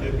KP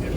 KP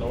9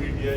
PTI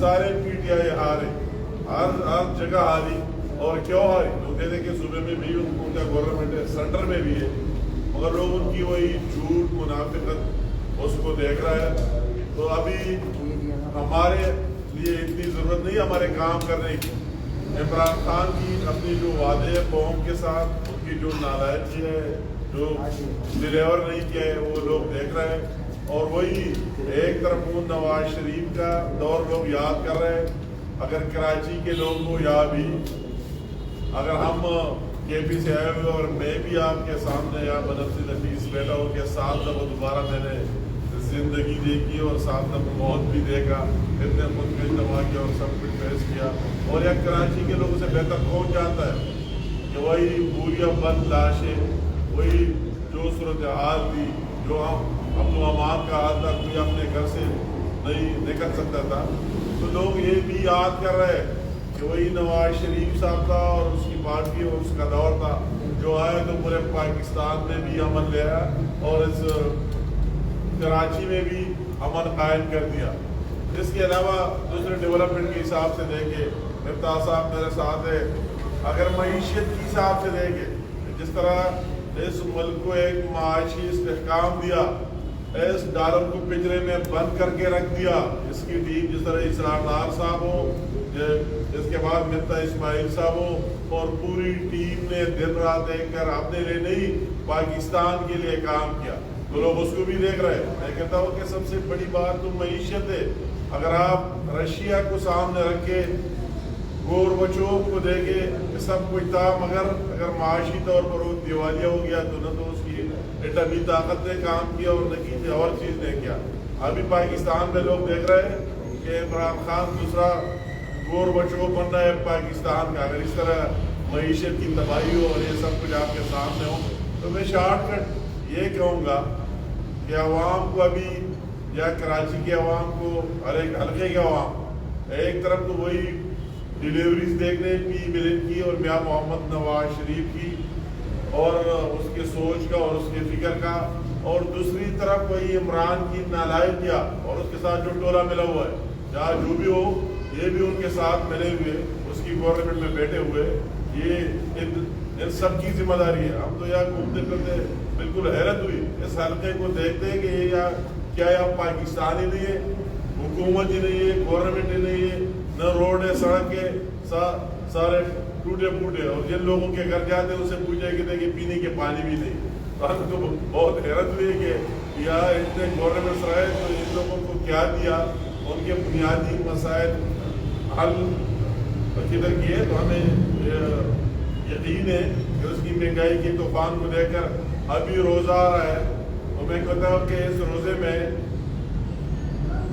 سارے PTI ہارے, ہر جگہ ہاری. اور کیوں ہاری؟ وہ کہتے ہیں کہ صوبے میں بھی ان کا گورنمنٹ ہے, سینٹر میں بھی ہے, مگر لوگ ان کی وہی جھوٹ منافقت اس کو دیکھ رہا ہے. تو ابھی ہمارے لیے اتنی ضرورت نہیں ہمارے کام کرنے کی. عمران خان کی اپنی جو وعدے قوم کے ساتھ, ان کی جو نالائقی ہے, جو ڈلیور نہیں کیا ہے, وہ لوگ دیکھ رہے ہیں. اور وہی ایک طرف وہ نواز شریف کا دور لوگ یاد کر رہے ہیں. اگر کراچی کے لوگ کو یا بھی اگر ہم KP سے آئے ہوئے, اور میں بھی آپ کے سامنے یا بنفسی نفیس بیٹھا ہوں کہ 7 دفعہ دوبارہ میں نے زندگی دیکھی اور 7 دفعہ موت بھی دیکھا, اتنے خودکش دوا کیا اور سب کچھ فیس کیا. اور یا کراچی کے لوگوں سے بہتر کون جانتا ہے کہ وہی بوریاں بند لاشیں, وہی جو صورتحال تھی, جو ہم امن و امان کا حال تھا, کوئی اپنے گھر سے نہیں نکل سکتا تھا. تو لوگ یہ بھی یاد کر رہے ہیں کہ وہی نواز شریف صاحب تھا اور اس کی پارٹی اور اس کا دور تھا, جو آیا تو پورے پاکستان میں بھی امن لے آیا اور اس کراچی میں بھی امن قائم کر دیا. اس کے علاوہ دوسرے ڈیولپمنٹ کے حساب سے دیکھیں, مفتاح صاحب میرے ساتھ ہے, اگر معیشت کے حساب سے دیکھیں جس طرح اس ملک کو ایک معاشی استحکام دیا, اس ڈالر کو پنجرے میں بند کر کے رکھ دیا, اس کی ٹیم جس طرح اسرار ڈار صاحب ہو, اس کے بعد مفتا اسماعیل صاحب ہو, اور پوری ٹیم نے دن رات دیکھ کر اپنے لیے نہیں پاکستان کے لیے کام کیا, تو لوگ اس کو بھی دیکھ رہے ہیں. میں کہتا ہوں کہ سب سے بڑی بات تو معیشت ہے. اگر آپ رشیا کو سامنے رکھ کے گوربچوف کو دیکھے کہ سب کچھ تھا, مگر اگر معاشی طور پر وہ دیوالیہ ہو گیا تو نہ تو اس کی ایٹمی طاقت نے کام کیا اور نہ کسی اور چیز نے کیا. ابھی پاکستان میں لوگ دیکھ رہے ہیں کہ عمران خان دوسرا گوربچوف بننا ہے پاکستان کا. اگر اس طرح معیشت کی تباہی ہو اور یہ سب کچھ آپ کے سامنے ہو, تو میں شارٹ کٹ یہ کہوں گا کہ عوام کو ابھی, یا کراچی کے عوام کو, ہر ایک حلقے کے عوام, ایک طرف تو وہی ڈیلیوریز دیکھنے پی ملن کی اور میاں محمد نواز شریف کی اور اس کے سوچ کا اور اس کے فکر کا, اور دوسری طرف وہی عمران کی نالائقیاں اور اس کے ساتھ جو ٹولہ ملا ہوا ہے, جہاں جو بھی ہو یہ بھی ان کے ساتھ ملے ہوئے, اس کی گورنمنٹ میں بیٹھے ہوئے, یہ ان سب کی ذمہ داری ہے. ہم تو یہاں گھومتے پھرتے بالکل حیرت ہوئی اس حلقے کو دیکھتے ہیں کہ یہ کیا یہ پاکستان ہی نہیں ہے, حکومت ہی نہیں ہے, گورنمنٹ ہی نہیں ہے, نہ روڈ ہے, سڑک ہے, سارے ٹوٹے پھوٹے, اور جن لوگوں کے گھر جاتے ہیں ان سے پوچھے کہ پینے کے پانی بھی نہیں. ہم تو بہت حیرت ہوئی کہ یہاں اتنے گورنمنٹ رہے تو ان لوگوں کو کیا دیا, ان کے بنیادی مسائل حل کدھر کیے. تو ہمیں یقین ہے کہ اس کی مہنگائی کے طوفان کو دیکھ کر ابھی روزہ آ رہا ہے, تو میں کہتا ہوں کہ اس روزے میں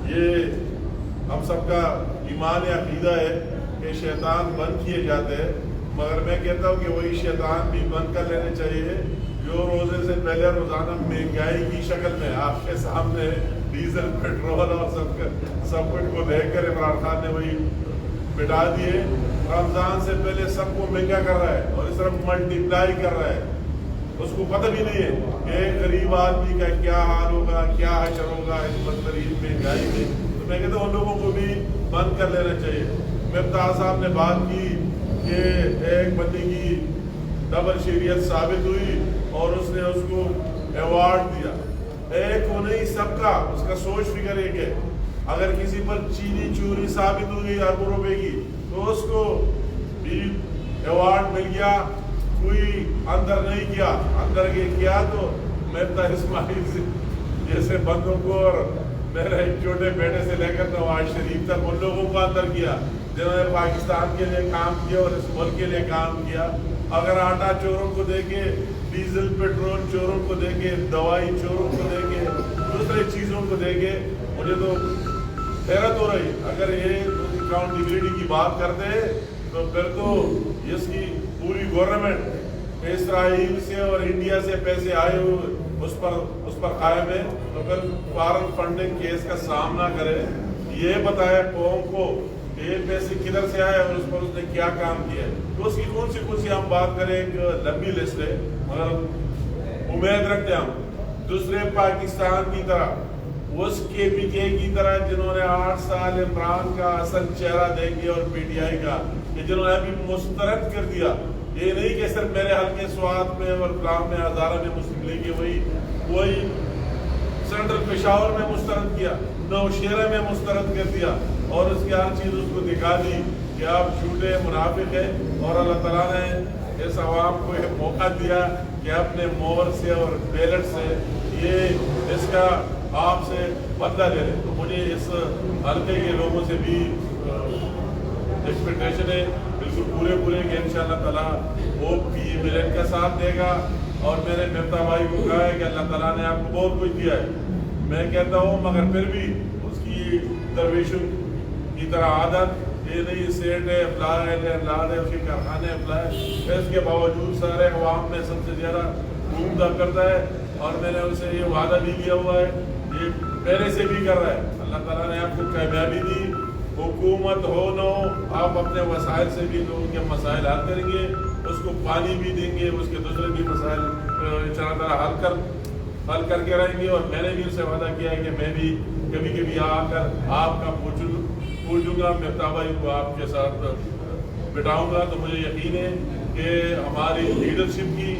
یہ ہم سب کا ایمان عقیدہ ہے کہ شیطان بند کیے جاتے ہیں, مگر میں کہتا ہوں کہ وہی شیطان بھی بند کر لینے چاہیے جو روزے سے پہلے روزانہ مہنگائی کی شکل میں آپ کے سامنے ڈیزل, پیٹرول اور سب کچھ کو دیکھ کر عمران خان نے وہی بٹا دیے. رمضان سے پہلے سب کو مہنگا کر رہا ہے اور اس طرح ملٹی پلائی کر رہا ہے. اس کو پتہ بھی نہیں ہے کہ غریب آدمی کا کیا حال ہوگا, کیا حشر ہوگا اس بدترین مہنگائی میں. تو میں کہتا ہوں ان لوگوں کو بھی بند کر لینا چاہیے. مفتاح صاحب نے بات کی کہ ایک بندے کی ڈبل شہریت ثابت ہوئی اور اس نے اس کو ایوارڈ دیا. ایک کو نہیں, سب کا, اس کا سوچ فکر ایک ہے. اگر کسی پر چینی چوری ثابت ہو گئی اربوں روپے کی تو اس کو بھی ایوارڈ مل گیا. کوئی اندر نہیں کیا, اندر کیا تو مفتاح اسماعیل جیسے بندوں کو اور میرے ایک چھوٹے بیٹے سے لے کر نواز شریف تک ان لوگوں کو اندر کیا جنہوں نے پاکستان کے لیے کام کیا اور اس ملک کے لیے کام کیا. اگر آٹا چوروں کو دیکھے, ڈیزل پیٹرول چوروں کو دیکھے, دوائی چوروں کو دیکھے, دوسرے چیزوں کو دیکھے, مجھے تو حیرت ہو رہی. اگر یہ اکاؤنٹیبلٹی کی بات کرتے تو پھر تو اس کی پوری گورنمنٹ اسرائیل سے اور انڈیا سے پیسے آئے ہوئے اس پر قائم ہے, تو پھر فارن فنڈنگ کیس کا سامنا کرے, یہ بتائے قوم کو کہ یہ پیسے کدھر سے آئے اور اس پر اس نے کیا کام کیا. تو اس کی کون سی ہم بات کریں, ایک لمبی لسٹ ہے, مگر امید رکھتے ہم دوسرے پاکستان کی طرح اس کے پی کے کی طرح جنہوں نے 8 سال عمران کا اصل چہرہ دیکھے اور پی ٹی آئی کا کہ جنہوں نے ابھی مسترد کر دیا. یہ نہیں کہ صرف میرے حلقے سوات میں اور فلاں میں ہزارہ میں مسلم لیگ وہی سینٹرل پشاور میں مسترد کیا, نوشہرہ میں مسترد کر دیا, اور اس کی ہر چیز اس کو دکھا دی کہ آپ جھوٹے منافق ہیں. اور اللہ تعالیٰ نے اس عوام کو ایک موقع دیا کہ اپنے مور سے اور بیلٹ سے یہ اس کا آپ سے بدلہ لے لیں. تو مجھے اس حلقے کے لوگوں سے بھی ایکسپیکٹیشن ہے بالکل پورے کہ انشاءاللہ تعالیٰ وہ بھی ملت کا ساتھ دے گا. اور میرے مفتا بھائی کو کہا ہے کہ اللہ تعالیٰ نے آپ کو بہت کچھ دیا ہے. میں کہتا ہوں مگر پھر بھی اس کی درویشوں کی طرح عادت یہ نہیں سیٹ ہے فلاں ہے لاد ہے اس کے کارخانے فلاں ہے, اس کے باوجود سارے عوام میں سب سے زیادہ گھومتا کرتا ہے. اور میں نے اسے یہ وعدہ بھی کیا ہوا ہے, یہ پہلے سے بھی کر رہا ہے. اللہ تعالیٰ نے آپ کو کامیابی دی. حکومت ہو نہ ہو آپ اپنے وسائل سے بھی لوگوں کے مسائل حل کریں گے, اس کو پانی بھی دیں گے, اس کے دوسرے بھی مسائل انشاءاللہ تعالیٰ حل کر کے رہیں گے. اور میں نے بھی اسے وعدہ کیا ہے کہ میں بھی کبھی کبھی آ کر آپ کا پوچھوں گا, مفتا بھائی کو آپ کے ساتھ بٹھاؤں گا. تو مجھے یقین ہے کہ ہماری لیڈرشپ کی,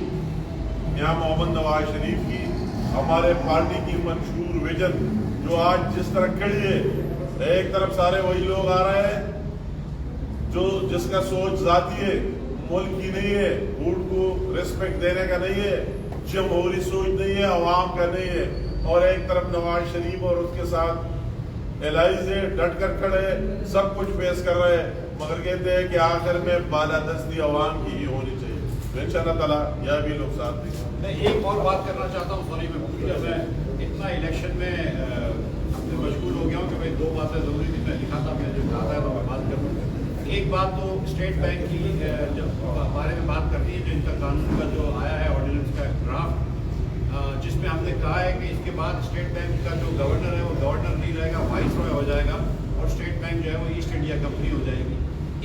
یہاں محمد نواز شریف کی, ہمارے پارٹی کی منشور ویژن جو آج جس طرح کھڑی ہے, ایک طرف سارے وہی لوگ آ رہے ہیں جو جس کا سوچ ذاتی ہے, ملک کی نہیں ہے, ووٹ کو رسپیکٹ دینے کا نہیں ہے, جمہوری سوچ نہیں ہے, عوام کا نہیں ہے. اور ایک طرف نواز شریف اور اس کے ساتھ الائز ہے, ڈٹ کر کھڑے, سب کچھ پیش کر رہے ہیں, مگر کہتے ہیں کہ آخر میں بالادستی عوام کی ہی ہونی چاہیے. تو انشاءاللہ تعالیٰ یہ بھی لوگ ساتھ دیں گے. میں ایک اور بات کرنا چاہتا ہوں, سوری میں اتنا الیکشن میں مشغول ہو گیا ہوں کہ بھائی 2 باتیں ضروری تھی, میں لکھا تھا, میں جب کہا تھا تو میں بات کروں. ایک بات تو اسٹیٹ بینک کی جب بارے میں بات کرتی ہے, جو ان کا قانون کا جو آیا ہے آرڈیننس کا ڈرافٹ, جس میں ہم نے کہا ہے کہ اس کے بعد اسٹیٹ بینک کا جو گورنر ہے وہ گورنر نہیں رہے گا, وائس رائے ہو جائے گا, اور اسٹیٹ بینک جو ہے وہ ایسٹ انڈیا کمپنی ہو جائے گی.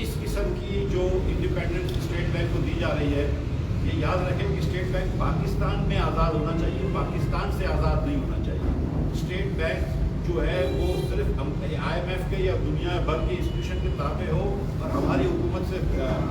اس قسم کی جو انڈیپینڈنس اسٹیٹ بینک کو دی جا رہی ہے, یہ یاد رکھیں کہ اسٹیٹ بینک پاکستان میں آزاد ہونا چاہیے, پاکستان سے آزاد نہیں ہونا چاہیے. اسٹیٹ بینک جو ہے وہ صرف IMF کے یا دنیا بھر کے انسٹیٹیوشن کے تابع ہو اور ہماری حکومت سے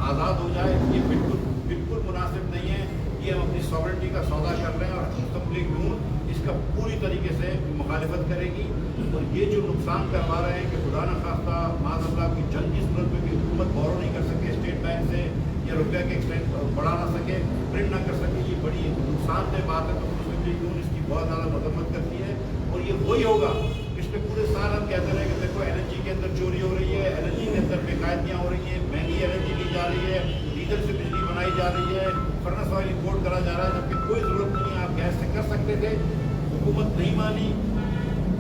آزاد ہو جائے, یہ بالکل مناسب نہیں ہے. یہ ہم اپنی ساورنٹی کا سودا کر رہے ہیں, اور مسلم لیگ نون اس کا پوری طریقے سے مخالفت کرے گی. اور یہ جو نقصان کروا رہے ہیں کہ خدا نخواستہ معاذ اللہ کی جنگ کی صورت میں بھی حکومت بورو نہیں کر سکے اسٹیٹ بینک سے, یا روپیہ کے ایکسٹینٹ بڑھا نہ سکے, پرنٹ نہ کر سکے, یہ بڑی نقصان دہ بات ہے. تو مسلم لیگ نون اس کی بہت زیادہ مذمت کرتی ہے. اور یہ وہی ہوگا, پچھلے پورے سال ہم کہتے رہے کہ دیکھو LNG کے اندر چوری ہو رہی ہے, LNG کے اندر بےقاعدگیاں ہو رہی ہیں, مہنگی LNG لی جا رہی ہے, ڈیزل سے بجلی بنائی جا رہی ہے, فرنس آئل امپورٹ کرا جا رہا ہے, جبکہ کوئی ضرورت نہیں ہے, آپ گیس سے کر سکتے تھے. حکومت نہیں مانی,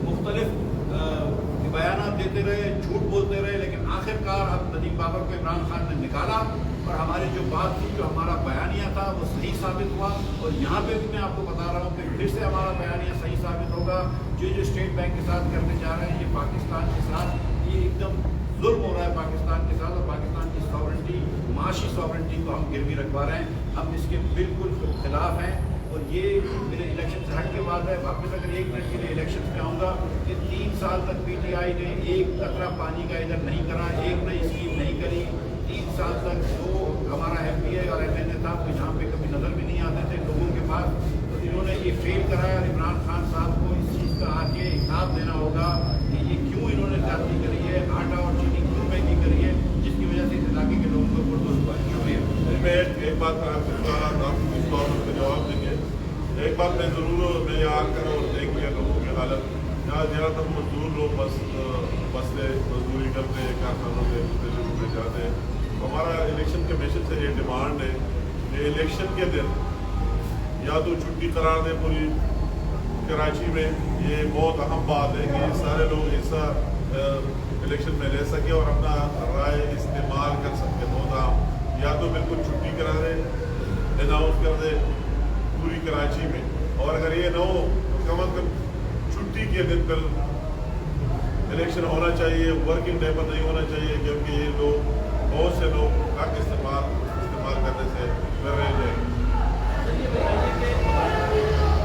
مختلف بیانات دیتے رہے, جھوٹ بولتے رہے, لیکن آخرکار اب ندیم بابر کو عمران خان نے نکالا, اور ہماری جو بات تھی, جو ہمارا بیانیہ تھا وہ صحیح ثابت ہوا. اور یہاں پہ بھی میں آپ کو بتا رہا ہوں کہ پھر سے ہمارا بیانیہ صحیح ثابت ہوگا. جو اسٹیٹ بینک کے ساتھ کرنے جا رہے ہیں, یہ پاکستان کے ساتھ یہ ایک دم ظلم ہو رہا ہے پاکستان کے ساتھ, اور پاکستان کی ساورنٹی, معاشی ساورنٹی کو ہم گروی رکھوا رہے ہیں. ہم اس کے بالکل خلاف ہیں. اور یہ میرے الیکشن سے ہٹ کے بعد ہے, واپس اگر 1 منٹ کے لیے الیکشن پہ آؤں گا کہ 3 سال تک PTI نے ایک قطرہ پانی کا ادھر نہیں کرا, ایک نئی اسکیم نہیں کری. 3 سال تک جو ہمارا MPA اور MNA تھا تو یہاں پہ کبھی نظر بھی نہیں آتے تھے لوگوں کے پاس, تو انہوں نے یہ فیل کرایا. اور عمران خان صاحب کو اس چیز کا آ کے حساب دینا ہوگا کہ یہ کیوں انہوں نے زیادتی کری ہے, آٹا اور چینی کیوں مہنگی کری ہے, جس کی وجہ سے اس علاقے کے لوگوں کو بردوش ہوا ہے. شکریہ. میں ایک بات آپ اس طور پہ جواب دیں گے. ایک بات میں ضرور میں یہاں کر اور دیکھ لیا لوگوں کی حالت. یہاں زیادہ تر مزدور لوگ بستے مزدوری کرتے, کارخانوں میں جاتے ہیں. ہمارا الیکشن کمیشن سے یہ ڈیمانڈ ہے کہ الیکشن کے دن یا تو چھٹی قرار دیں پوری کراچی میں. یہ بہت اہم بات ہے کہ سارے لوگ حصہ الیکشن میں لے سکے اور اپنا رائے استعمال کر سکے. بہت اہم. یا تو بالکل چھٹی کرا دے, اناؤنس کر دے پوری کراچی میں, اور اگر یہ نہ ہو تو کم از کم چھٹی کے دن پر الیکشن ہونا چاہیے, ورکنگ ڈے پر نہیں ہونا چاہیے, کیونکہ یہ لوگ بہت سے لوگ حق استعمال کرنے سے ڈر رہے ہیں.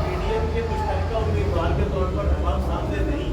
PDM کے مشترکہ امیدوار کے طور پر عوام سامنے نہیں